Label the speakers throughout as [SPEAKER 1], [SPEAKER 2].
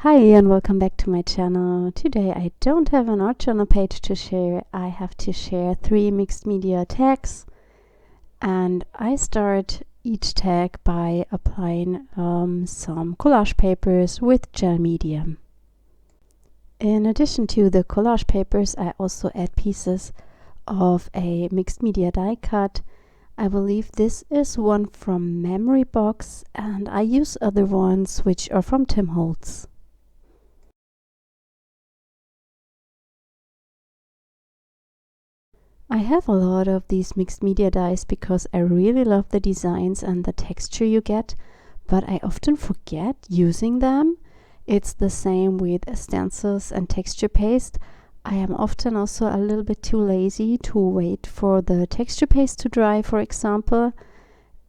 [SPEAKER 1] Hi and welcome back to my channel. Today I don't have an art journal page to share. I have to share 3 mixed media tags, and I start each tag by applying some collage papers with gel medium. In addition to the collage papers, I also add pieces of a mixed media die cut. I believe this is one from Memory Box, and I use other ones which are from Holtz. I have a lot of these mixed media dies because I really love the designs and the texture you get, but I often forget using them. It's the same with stencils and texture paste. I am often also a little bit too lazy to wait for the texture paste to dry, for example.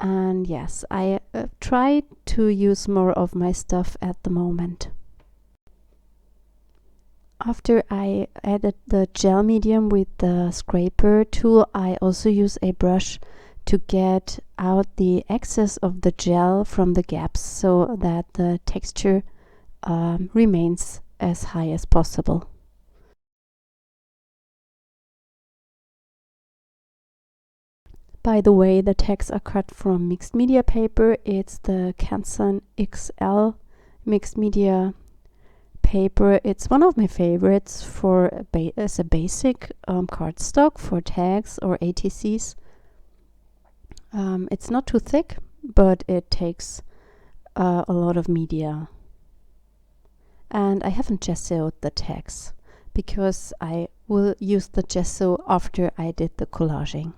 [SPEAKER 1] And yes, I try to use more of my stuff at the moment. After I added the gel medium with the scraper tool, I also use a brush to get out the excess of the gel from the gaps so that the texture remains as high as possible. By the way, the tags are cut from mixed media paper. It's the StazOn XL mixed media paper. It's one of my favorites for as a basic cardstock for tags or ATCs. It's not too thick, but it takes a lot of media. And I haven't gessoed the tags because I will use the gesso after I did the collaging.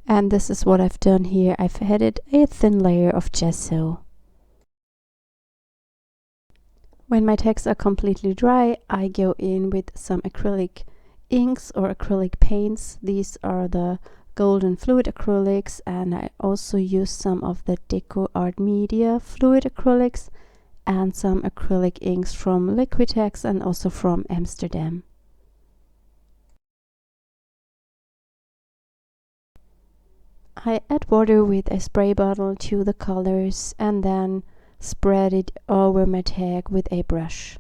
[SPEAKER 1] And this is what I've done here. I've added a thin layer of gesso. When my tags are completely dry, I go in with some acrylic inks or acrylic paints. These are the golden fluid acrylics, and I also use some of the DecoArt media fluid acrylics and some acrylic inks from Liquitex and also from Amsterdam. I add water with a spray bottle to the colors and then spread it over my tag with a brush.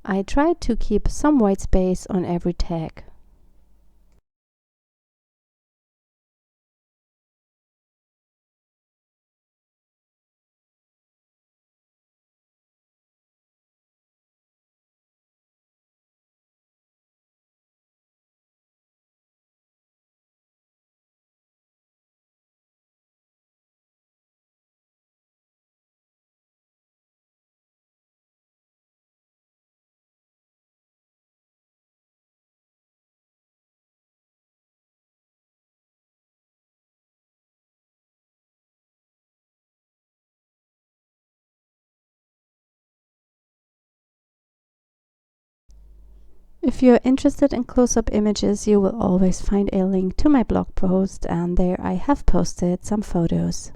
[SPEAKER 1] I try to keep some white space on every tag. If you're interested in close-up images, you will always find a link to my blog post, and there I have posted some photos.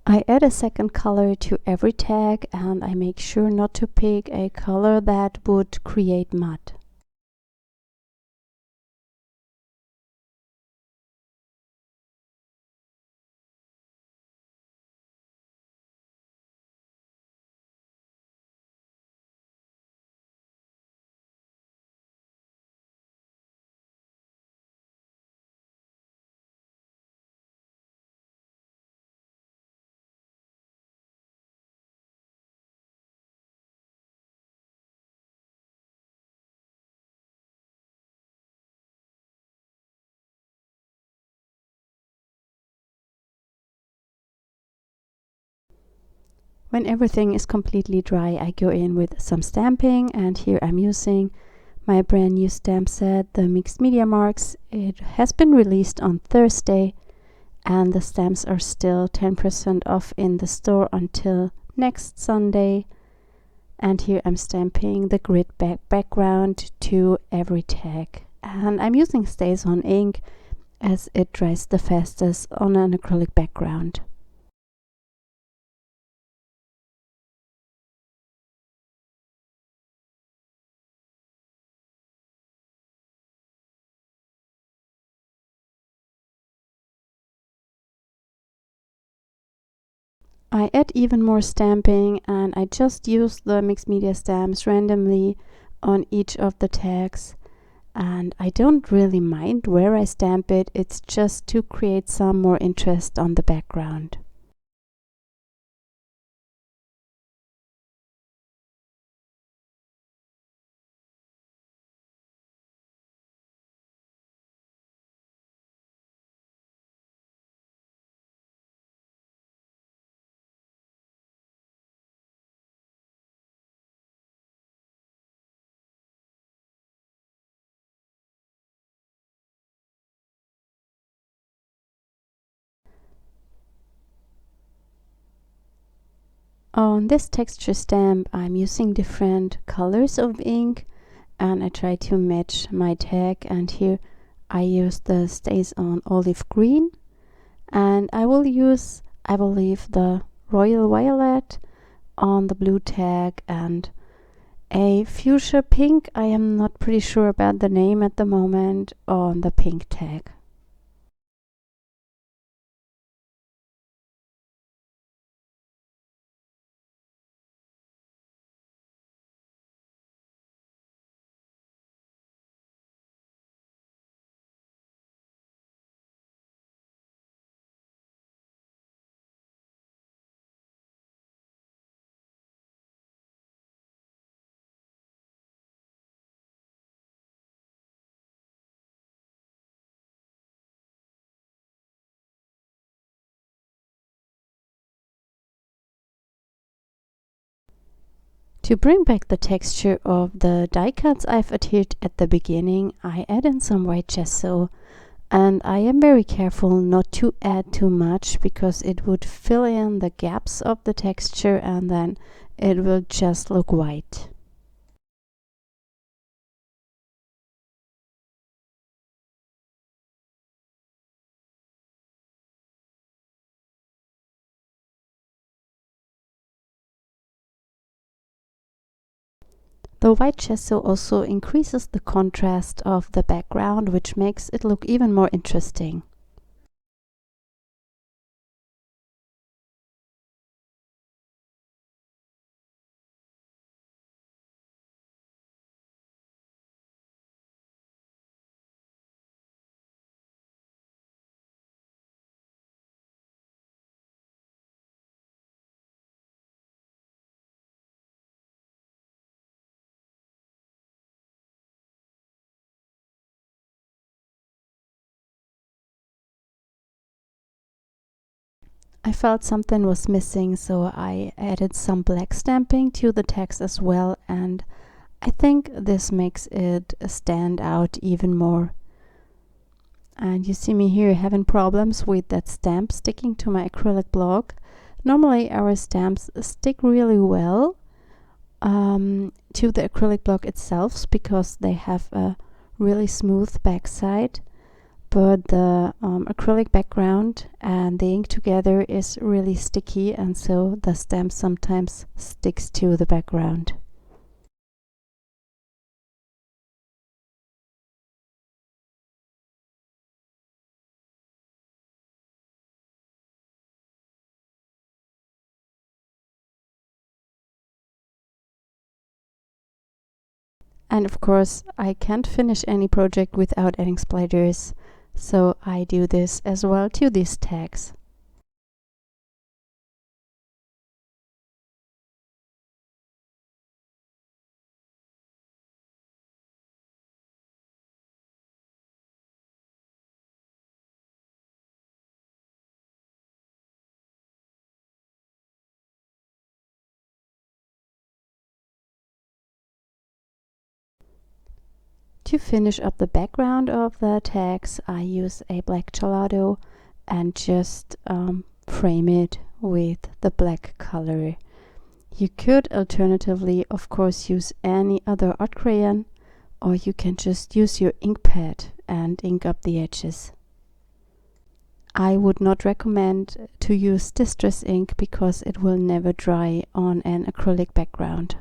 [SPEAKER 1] I add a second color to every tag, and I make sure not to pick a color that would create mud. When everything is completely dry, I go in with some stamping, and here I'm using my brand new stamp set, the Mixed Media Marks. It has been released on Thursday, and the stamps are still 10% off in the store until next Sunday. And here I'm stamping the grid background to every tag. And I'm using StazOn ink, as it dries the fastest on an acrylic background. I add even more stamping, and I just use the mixed media stamps randomly on each of the tags, and I don't really mind where I stamp it, it's just to create some more interest on the background. On this texture stamp, I'm using different colors of ink, and I try to match my tag, and here I use the StazOn Olive Green, and I will use, I believe, the Royal Violet on the blue tag, and a fuchsia pink, I am not pretty sure about the name at the moment, on the pink tag. To bring back the texture of the die cuts I've adhered at the beginning, I add in some white gesso, and I am very careful not to add too much because it would fill in the gaps of the texture and then it will just look white. The white gesso also increases the contrast of the background, which makes it look even more interesting. I felt something was missing, so I added some black stamping to the text as well, and I think this makes it stand out even more. And you see me here having problems with that stamp sticking to my acrylic block. Normally our stamps stick really well to the acrylic block itself because they have a really smooth backside, but the acrylic background and the ink together is really sticky, and so the stamp sometimes sticks to the background. And of course, I can't finish any project without adding splatters, so I do this as well to these tags. To finish up the background of the tags, I use a black gelato and just frame it with the black color. You could alternatively, of course, use any other art crayon, or you can just use your ink pad and ink up the edges. I would not recommend to use distress ink because it will never dry on an acrylic background.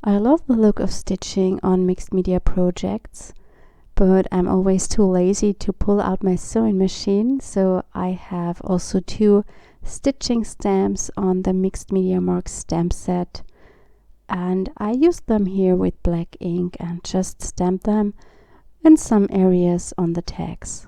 [SPEAKER 1] I love the look of stitching on mixed media projects, but I'm always too lazy to pull out my sewing machine, so I have also 2 stitching stamps on the Mixed Media Marks stamp set, and I used them here with black ink and just stamped them in some areas on the tags.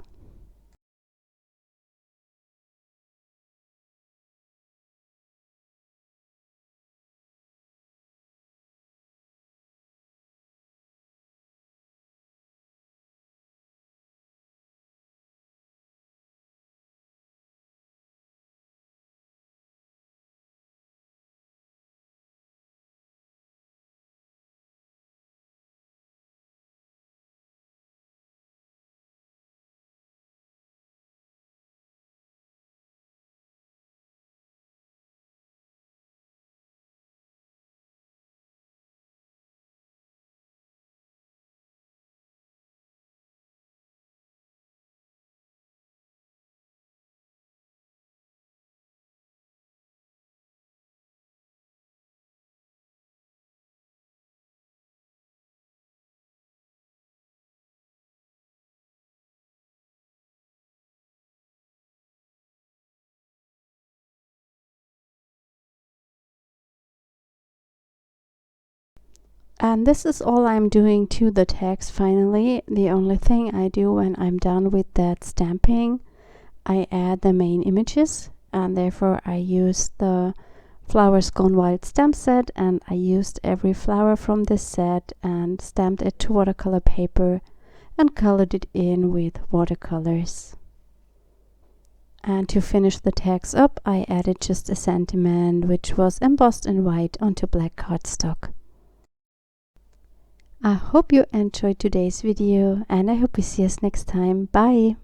[SPEAKER 1] And this is all I'm doing to the tags finally. The only thing I do when I'm done with that stamping, I add the main images, and therefore I use the Flowers Gone Wild stamp set, and I used every flower from this set and stamped it to watercolor paper and colored it in with watercolors. And to finish the tags up, I added just a sentiment which was embossed in white onto black cardstock. I hope you enjoyed today's video, and I hope we see us next time. Bye!